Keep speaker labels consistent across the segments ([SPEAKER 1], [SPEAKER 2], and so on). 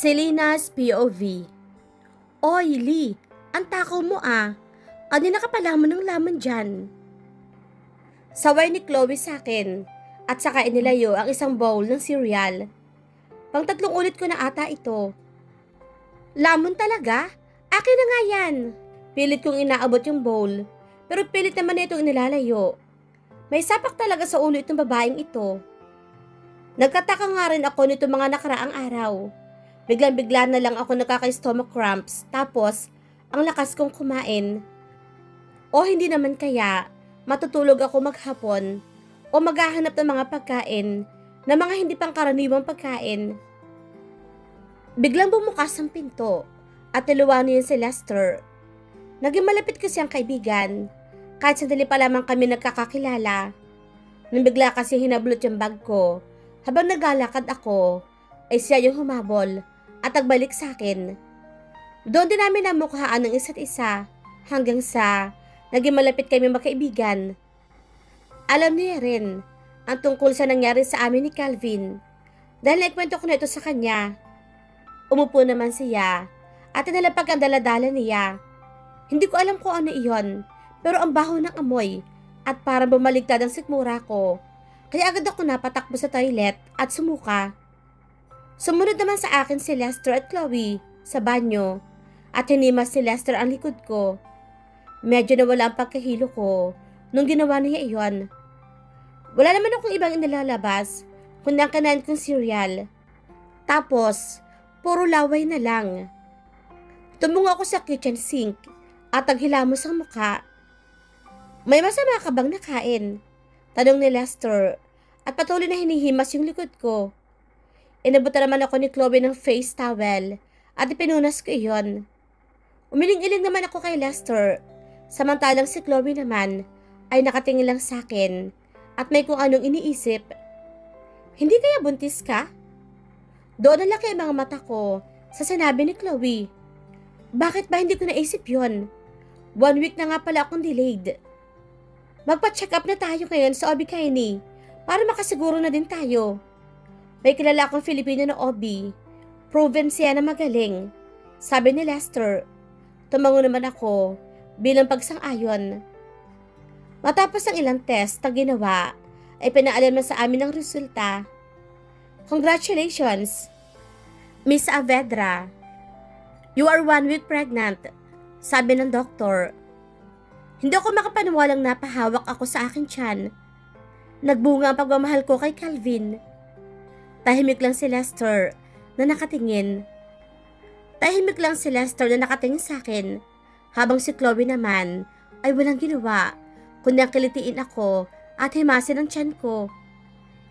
[SPEAKER 1] Selena's POV. Oy, Lee, ang takaw mo ah. Kanina ka pa lamon ng laman dyan. Saway ni Chloe sa akin at saka inilayo ang isang bowl ng cereal. Pang-tatlong ulit ko na ata ito. Lamon talaga? Akin na nga yan. Pilit kong inaabot yung bowl, pero pilit naman na itong inilalayo. May sapak talaga sa ulo itong babaeng ito. Nagkataka nga rin ako nito mga nakaraang araw. Biglang-bigla na lang ako nakaka-stomach cramps, tapos ang lakas kong kumain. O hindi naman kaya, matutulog ako maghapon o maghahanap ng mga pagkain na mga hindi pangkaraniwang pagkain. Biglang bumukas ang pinto at niluwano yun si Lester. Naging malapit kasi ang kaibigan, kahit sandali pa lamang kami nagkakakilala. Nang bigla kasi hinablot yung bag ko, habang naglalakad ako, ay siya yung humabol at nagbalik sa akin. Doon din namin namukhaan ng isa't isa hanggang sa naging malapit kami magkaibigan. Alam niya rin ang tungkol sa nangyari sa amin ni Calvin dahil naikwento ko na ito sa kanya. Umupo naman siya at tinalapag ang daladala niya. Hindi ko alam kung ano iyon, pero ang baho ng amoy at parang bumaligtad ang sikmura ko. Kaya agad ako napatakbo sa toilet at sumuka. Sumunod naman sa akin si Lester at Chloe sa banyo at hinimas si Lester ang likod ko. Medyo nawala ang pagkahilo ko nung ginawa niya iyon. Wala naman akong ibang inilalabas kundi ang kanain kong cereal. Tapos, puro laway na lang. Tumungo ako sa kitchen sink at naghilamos ang muka. May masama ka bang nakain? Tanong ni Lester at patuloy na hinihimas yung likod ko. Inabutan naman ako ni Chloe ng face towel at ipinunas ko iyon. Umiling-iling naman ako kay Lester, samantalang si Chloe naman ay nakatingin lang sa akin at may kung anong iniisip. Hindi kaya buntis ka? Doon nalaki ang mga mata ko sa sinabi ni Chloe. Bakit ba hindi ko naisip yon? 1 week na nga pala akong delayed. Magpa-check up na tayo ngayon sa OB-GYN para makasiguro na din tayo. May kilala akong Filipino na OB. Proven siya na magaling. Sabi ni Lester. Tumango naman ako bilang pagsang-ayon. Matapos ang ilang test na ginawa, ay pinaalam na sa amin ang resulta. Congratulations, Miss Avedra. You are 1 week pregnant, sabi ng doktor. Hindi ako makapaniwalang napahawak ako sa aking tiyan. Nagbunga ang pagmamahal ko kay Calvin. Tahimik lang si Lester na nakatingin. Tahimik lang si Lester na nakatingin sa akin, habang si Chloe naman ay walang ginawa kundi ang kilitiin ako at himasin ang tiyan ko.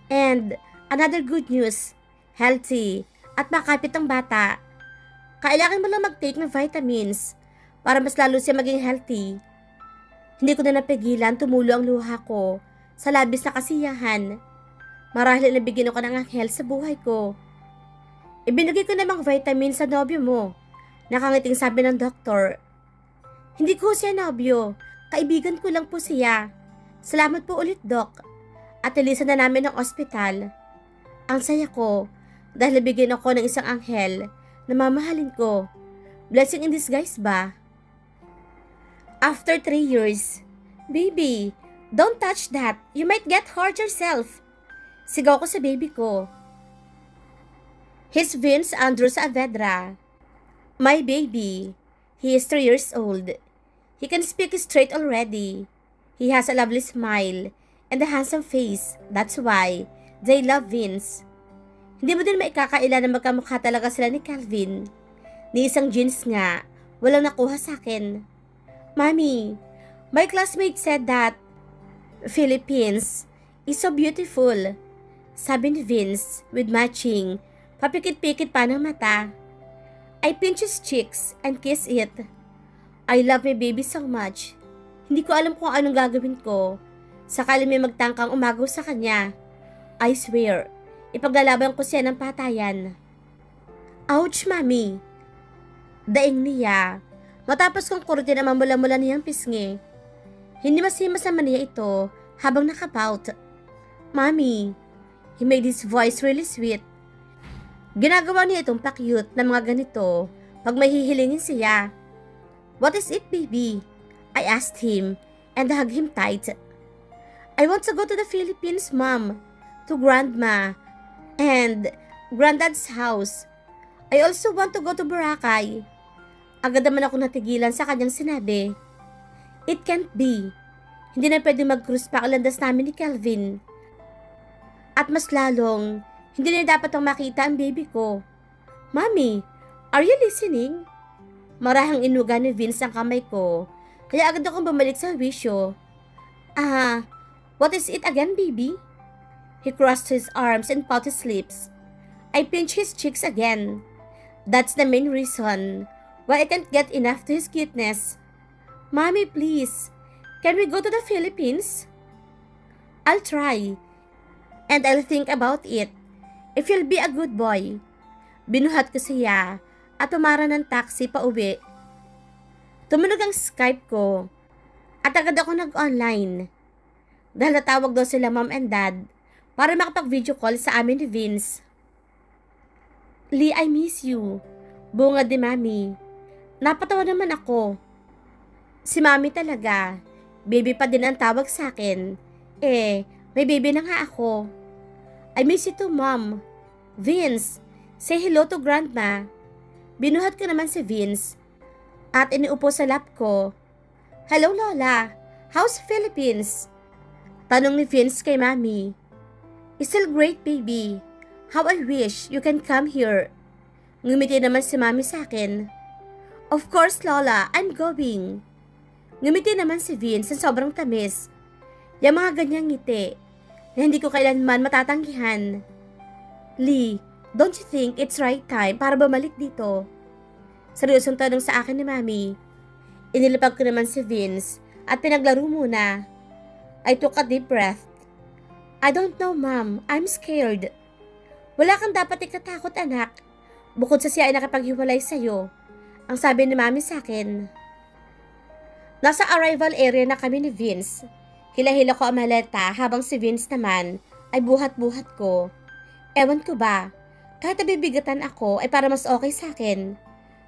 [SPEAKER 1] And another good news, healthy at makapit ang bata. Kailangan mo lang mag-take ng vitamins para mas lalo siya maging healthy. Hindi ko na napigilan tumulo ang luha ko sa labis na kasiyahan. Marahil nabigyan ako ng anghel sa buhay ko. Ibinigay ko namang vitamin sa nobyo mo. Nakangiting sabi ng doktor. Hindi ko siya nobyo. Kaibigan ko lang po siya. Salamat po ulit, Doc. At nilisan na namin ng ospital. Ang saya ko dahil nabigyan ako ng isang anghel na mamahalin ko. Blessing in disguise ba? After 3 years, baby, don't touch that. You might get hurt yourself. Sigaw ko sa baby ko. He's Vince Andrew Saavedra. My baby. He is 3 years old. He can speak straight already. He has a lovely smile and a handsome face. That's why they love Vince. Hindi mo din maikakaila na magkamukha talaga sila ni Calvin. Ni isang jeans nga, walang nakuha sa akin. Mommy, my classmate said that Philippines is so beautiful. Sabi ni Vince with matching, papikit-pikit pa ng mata. I pinch his cheeks and kiss it. I love my baby so much. Hindi ko alam kung anong gagawin ko. Sakali may magtangkang umagaw sa kanya. I swear, ipaglalaban ko siya ng patayan. Ouch, Mami! Daing niya. Matapos kong kurutin ang mamula-mula niyang pisngi. Hindi masimas naman niya ito habang nakapout. Mami! He made his voice really sweet. Ginagawa niya itong pa-cute na mga ganito pag may hihilingin siya. What is it, baby? I asked him and hugged him tight. I want to go to the Philippines, Mom, to Grandma and Granddad's house. I also want to go to Boracay. Agad naman ako natigilan sa kanyang sinabi. It can't be. Hindi na pwede mag-cruise pa ang landas namin ni Kelvin. At mas lalong, hindi na dapat ang makita ang baby ko. Mommy, are you listening? Marahang inuga ni Vince ang kamay ko, kaya agad akong bumalik sa wisyo. What is it again, baby? He crossed his arms and pouted his lips. I pinched his cheeks again. That's the main reason why I can't get enough to his cuteness. Mommy, please, can we go to the Philippines? I'll try, and I'll think about it. If you'll be a good boy. Binuhat ko siya at tumara ng taxi pa uwi. Tumunog ang Skype ko at agad ako nag-online. Dahil natawag daw sila mom and dad para makapag-video call sa amin ni Vince. Lee, I miss you. Bungad ni Mami. Napatawa naman ako. Si Mami talaga. Baby pa din ang tawag sa akin. May baby na nga ako. I miss you too, Mom. Vince, say hello to Grandma. Binuhat ko naman si Vince at iniupo sa lap ko. Hello, Lola. How's Philippines? Tanong ni Vince kay Mami. Still great, baby. How I wish you can come here. Ngumiti naman si Mami sa akin. Of course, Lola, I'm going. Ngumiti naman si Vince sa sobrang tamis. Yung mga ganyang ngiti na hindi ko kailanman matatanggihan. Lee, don't you think it's right time para bumalik dito? Seryosong tanong sa akin ni Mami. Inilapag ko naman si Vince at pinaglaro muna. I took a deep breath. I don't know, Mom. I'm scared. Wala kang dapat ikatakot, anak. Bukod sa siya ay nakapaghiwalay sa'yo. Ang sabi ni Mami sa akin. Nasa arrival area na kami ni Vince. Hila-hila ko ang maleta habang si Vince naman ay buhat-buhat ko. Ewan ko ba, kahit nabibigatan ako ay para mas okay sa akin.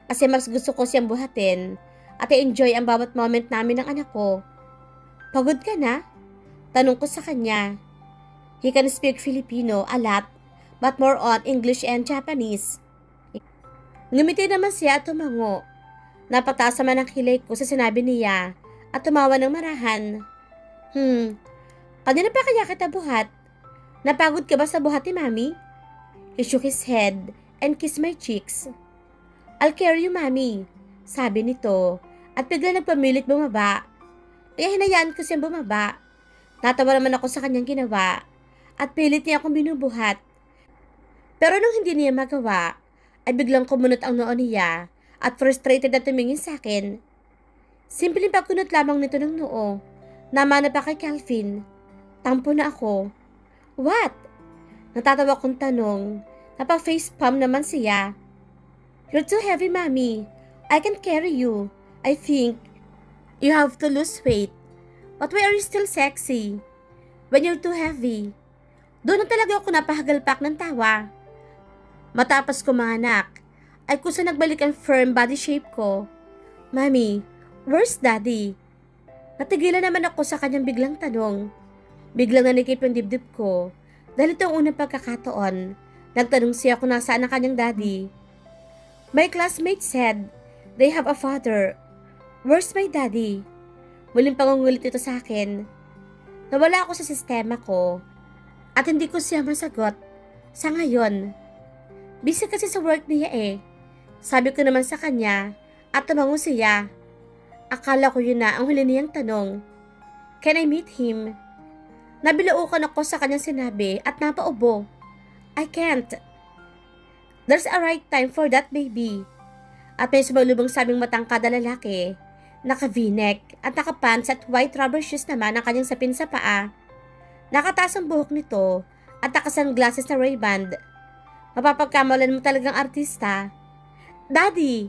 [SPEAKER 1] Kasi mas gusto ko siyang buhatin at i-enjoy ang bawat moment namin ng anak ko. Pagod ka na? Tanong ko sa kanya. He can speak Filipino a lot, but more on English and Japanese. Ngumiti naman siya at tumango. Napataas naman ang kilay ko sa sinabi niya at tumawa ng marahan. Kanina pa kaya kita buhat? Napagod ka ba sa buhat ni Mami? He shook his head and kissed my cheeks. I'll carry you, Mami, sabi nito at bigla nagpamilit bumaba. Kaya hinayaan ko siyang bumaba. Natawa naman ako sa kanyang ginawa at pilit niya akong binubuhat. Pero nung hindi niya magawa, ay biglang kumunot ang noo niya at frustrated na tumingin sa akin. Simpleng pagkunot lamang nito ng noo. Namana pa kay Calvin. Tampo na ako. What? Natatawa kong tanong. Napag-facepalm naman siya. You're too heavy, Mommy. I can carry you. I think you have to lose weight. But why are you still sexy? When you're too heavy. Doon na talaga ako napahagalpak ng tawa. Matapos kumanak, ay kusa nagbalik ang firm body shape ko. Mommy, where's Daddy? Natigilan naman ako sa kanyang biglang tanong. Biglang nanikip yung dibdib ko. Dahil ito ang unang pagkakataon, nagtanong siya kung nasaan ang kanyang daddy. My classmate said, they have a father. Where's my daddy? Muling pangungulit ito sa akin. Nawala ako sa sistema ko at hindi ko siya masagot. Sa ngayon, busy kasi sa work niya Sabi ko naman sa kanya at tumango siya. Akala ko yun na ang huli niyang tanong. Can I meet him? Nabilaukan ako sa kanyang sinabi at napaubo. I can't. There's a right time for that, baby. At may sumalubong sabing matangkad na lalaki, naka v-neck at nakapants at white rubber shoes naman ang kanyang sapin sa paa. Nakataas ang buhok nito at nakasunglasses na Ray-Ban. Mapapagkamalan mo talagang artista. Daddy!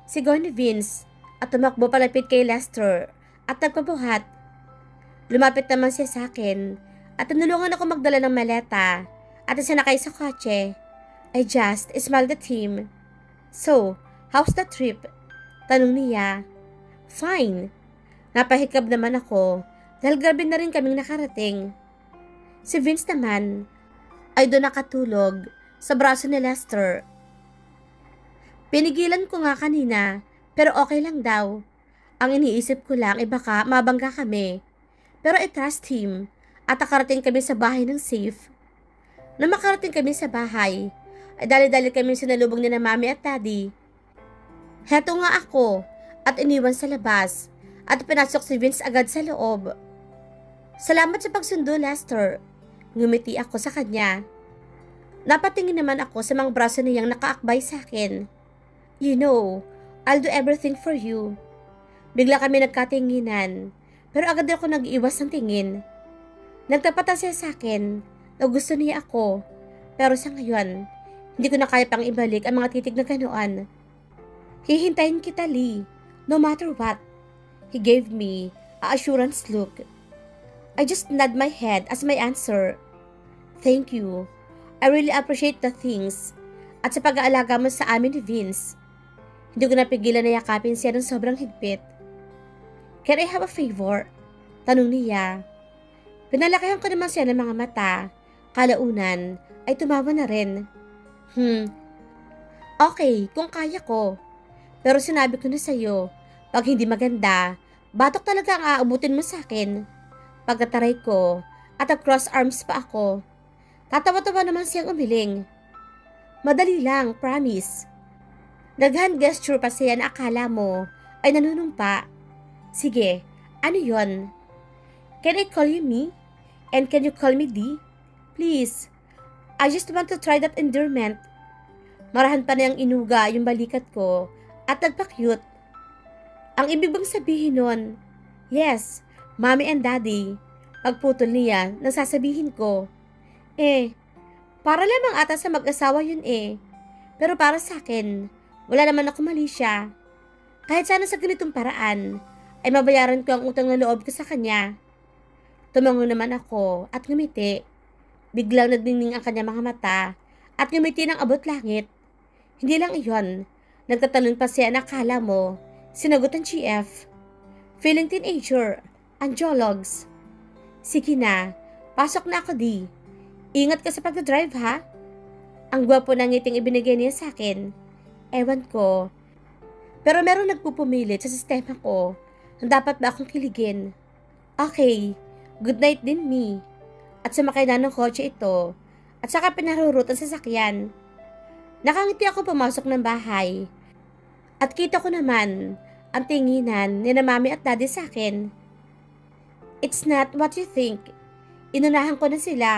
[SPEAKER 1] Sigaw ni Vince at tumakbo palapit kay Lester at nagpabuhat. Lumapit naman siya sa akin at tinulungan ako magdala ng maleta at isinakay sa kotse. I just smiled at him. So, how's the trip? Tanong niya. Fine. Napahikab naman ako dahil grabe na rin kaming nakarating. Si Vince naman ay doon nakatulog sa braso ni Lester. Pinigilan ko nga kanina pero okay lang daw. Ang iniisip ko lang ay baka mabangga kami. Pero I trust him at nakarating kami sa bahay ng safe. Nang makarating kami sa bahay, ay dali-dali kami sinalubong ni na mami at daddy. Heto nga ako at iniwan sa labas at pinasok si Vince agad sa loob. Salamat sa pagsundo, Lester. Ngumiti ako sa kanya. Napatingin naman ako sa mga braso niyang nakaakbay sa akin. You know, I'll do everything for you. Bigla kami nagkatinginan, pero agad ako nag-iwas ng tingin. Nagtapatan siya sa akin na gusto niya ako, pero sa ngayon, hindi ko na kaya pang ibalik ang mga titig na ganoon. Hihintayin kita, Lee, no matter what. He gave me a assurance look. I just nod my head as my answer. Thank you. I really appreciate the things at sa pag-aalaga mo sa amin ni Vince. Hindi ko napigilan na yakapin siya ng sobrang higpit. Can I have a favor? Tanong niya. Pinalakihan ko naman siya ng mga mata. Kalaunan ay tumawa na rin. Okay, kung kaya ko. Pero sinabi ko na sa'yo, pag hindi maganda, batok talaga ang aabutin mo sa akin. Pagkataray ko at cross arms pa ako. Tatawa-tawa naman siyang umiling. Madali lang, promise. Nag-hand gesture pa siya na akala mo ay nanunumpa. Sige, ano yon? Can I call you me? And can you call me D? Please, I just want to try that endearment. Marahan pa niyang inuga yung balikat ko at nagpa-cute. Ang ibig bang sabihin nun? Yes, mommy and daddy. Pagputol niya, nang sasabihin ko. Para lamang ata sa mag-asawa yun Pero para sa akin, wala naman ako mali siya. Kahit sana sa ganitong paraan, ay mabayaran ko ang utang na loob ko sa kanya. Tumango naman ako at ngumiti. Biglang nagdingning ang kanya mga mata at ngumiti ng abot langit. Hindi lang iyon, nagtatanong pa siya na akala mo, sinagot ang GF. Feeling teenager, ang jologs. Sige na, pasok na ako di. Ingat ka sa pagdadrive ha? Ang gwapo ng ngiting ibinigay niya sa akin. Ewan ko. Pero meron nagpupumilit sa sistema ko na dapat ba akong kiligin. Okay, good night din me. At sumakay na ng kotse ito at saka pinarurot ang sasakyan. Nakangiti ako pumasok ng bahay at kita ko naman ang tinginan ni na mami at daddy sa akin. It's not what you think. Inunahan ko na sila.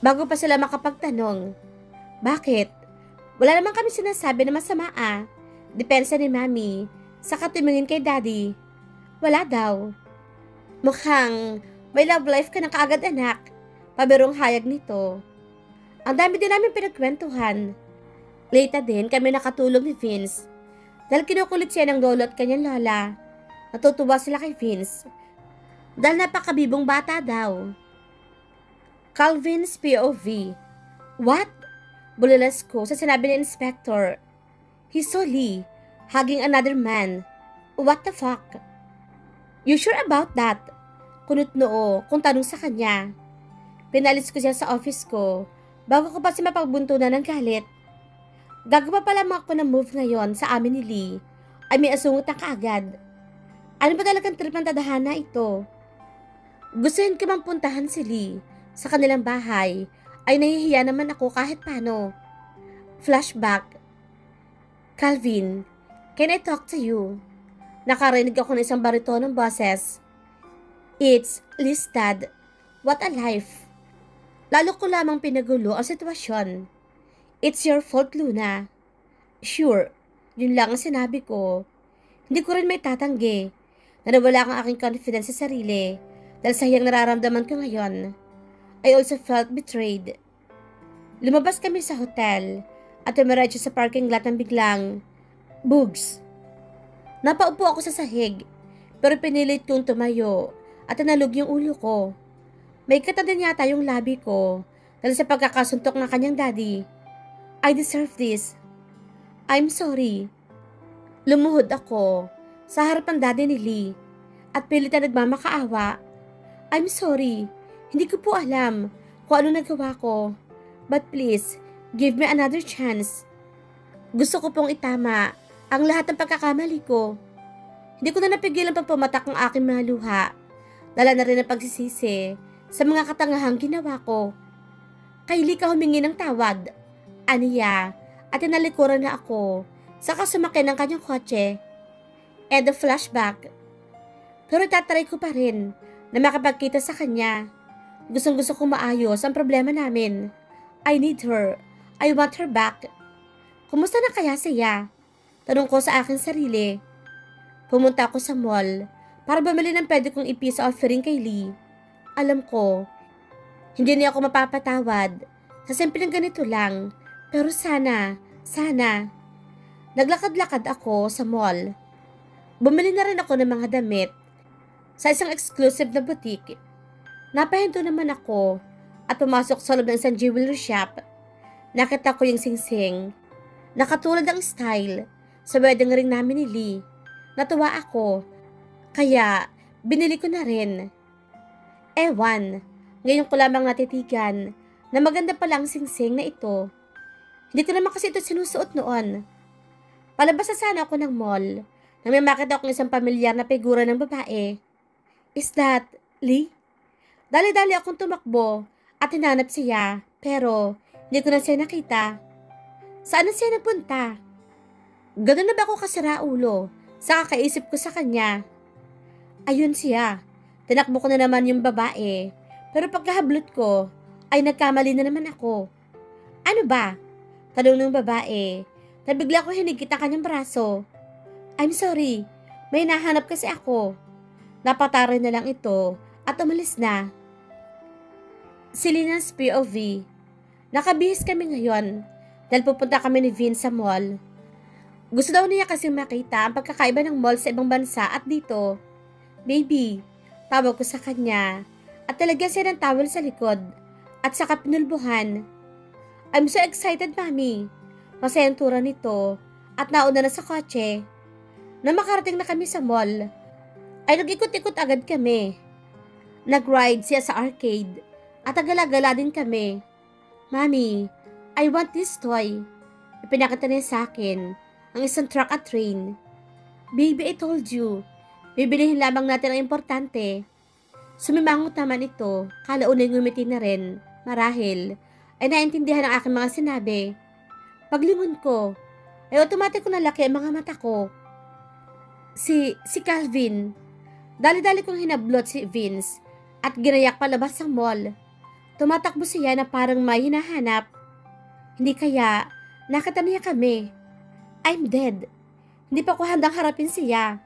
[SPEAKER 1] Bago pa sila makapagtanong, bakit? Wala naman kami sinasabi na masama Depensa ni mami sa katumingin kay daddy. Wala daw. Mukhang may love life ka na kaagad anak. Pabirong hayag nito. Ang dami din namin pinagkwentuhan. Late din kami nakatulog ni Vince. Dahil kinukulit siya ng lolo at kanyang lola. Natutuwa sila kay Vince. Dahil napakabibong bata daw. Calvin's POV. What? Bulalas ko sa sinabi ni Inspector. He saw Lee hugging another man. What the fuck? You sure about that? Kunot noo kung tanong sa kanya. Pinalis ko siya sa office ko bago ko pa siya mapagbuntunan ng galit. Gagawa pa lamang ako ng move ngayon sa amin ni Lee ay may asungot na kaagad. Ano ba talagang trip ng tadhana ito? Gustuhin ko bang puntahan si Lee sa kanilang bahay ay nahihiya naman ako kahit paano. Flashback. Calvin, can I talk to you? Nakarinig ako ng isang baritonong boses. It's Lee's dad. What a life. Lalo ko lamang pinagulo ang sitwasyon. It's your fault, Luna. Sure, yun lang ang sinabi ko. Hindi ko rin may tatanggi na nawala kang aking confidence sa sarili dahil sa hiyang nararamdaman ko ngayon. I also felt betrayed. Lumabas kami sa hotel at tumiretso sa parking lot ng biglang, Bugs. Napaupo ako sa sahig pero pinilit kong tumayo at nalug yung ulo ko. May kata din yata yung labi ko dahil sa pagkakasuntok ng kanyang daddy. I deserve this. I'm sorry. Lumuhod ako sa harap ng daddy ni Lee at pilit na nagmamakaawa. I'm sorry. Hindi ko po alam kung ano nagawa ko. But please, give me another chance. Gusto ko pong itama ang lahat ng pagkakamali ko. Hindi ko na napigilan pang pumatak ang aking mga luha. Dala na rin ang pagsisisi sa mga katangahang ginawa ko. Kay Lee ka humingi ng tawad, aniya, at tinalikuran na ako saka sumakay ng kanyang kotse. And the flashback. Pero tataray ko pa rin na makapagkita sa kanya. Gustong-gusto kong maayos ang problema namin. I need her. I want her back. Kumusta na kaya siya? Tanong ko sa aking sarili. Pumunta ako sa mall para bumili ng pwede kong i-peace offering kay Lee. Alam ko, hindi niya ako mapapatawad sa simpleng ganito lang. Pero sana. Naglakad-lakad ako sa mall. Bumili na rin ako ng mga damit sa isang exclusive na boutique. Napahinto naman ako at pumasok sa loob ng isang jewelry shop. Nakita ko yung singsing. Nakatulad ang style sa wedding ring namin ni Lee. Natuwa ako. Kaya binili ko na rin. Ewan, ngayon ko lamang natitigan na maganda pala ang singsing na ito. Hindi ko naman kasi ito sinusuot noon. Palabas na sana ako ng mall nang may makita akong isang pamilyar na figura ng babae. Is that Lee? Dali-dali akong tumakbo at hinanap siya, pero hindi ko na siya nakita. Saan na siya nagpunta? Ganun na ba ako kasira ulo sa kakaisip ko sa kanya? Ayun siya. Tinakbo ko na naman yung babae, pero pagkahablot ko ay nagkamali na naman ako. Ano ba? Tanong ng babae na bigla ko hinigit ang kanyang braso. I'm sorry, may nahanap kasi ako. Napataray na lang ito at umalis na. Si Lina's POV. Nakabihis kami ngayon dahil pupunta kami ni Vince sa mall. Gusto daw niya kasing makita ang pagkakaiba ng mall sa ibang bansa at dito. Baby, tawag ko sa kanya at talagyan siya ng towel sa likod at saka pinulbuhan. I'm so excited, Mami. Masayang tura nito at nauna na sa kotse. Nang makarating na kami sa mall, ay nag-ikot-ikot agad kami. Nag-ride siya sa arcade at agala-gala din kami. Mami, I want this toy. Ipinakita niya sa akin ang isang truck at train. Baby, I told you. Bibilihin lamang natin ang importante. Sumimangot naman ito. Kalaunay ngumiti na rin. Marahil ay naintindihan ang aking mga sinabi. Paglingon ko, ay otomatik ko nalaki ang mga mata ko. Si Calvin. Dali-dali kong hinablot si Vince at ginayak palabas ng mall. Tumatakbo siya na parang may hinahanap. Hindi kaya, nakita niya kami. I'm dead. Hindi pa ko handang harapin siya.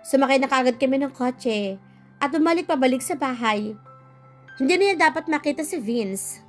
[SPEAKER 1] Sumakay na kaagad kami ng kotse at bumalik pabalik sa bahay. Hindi niya dapat makita si Vince.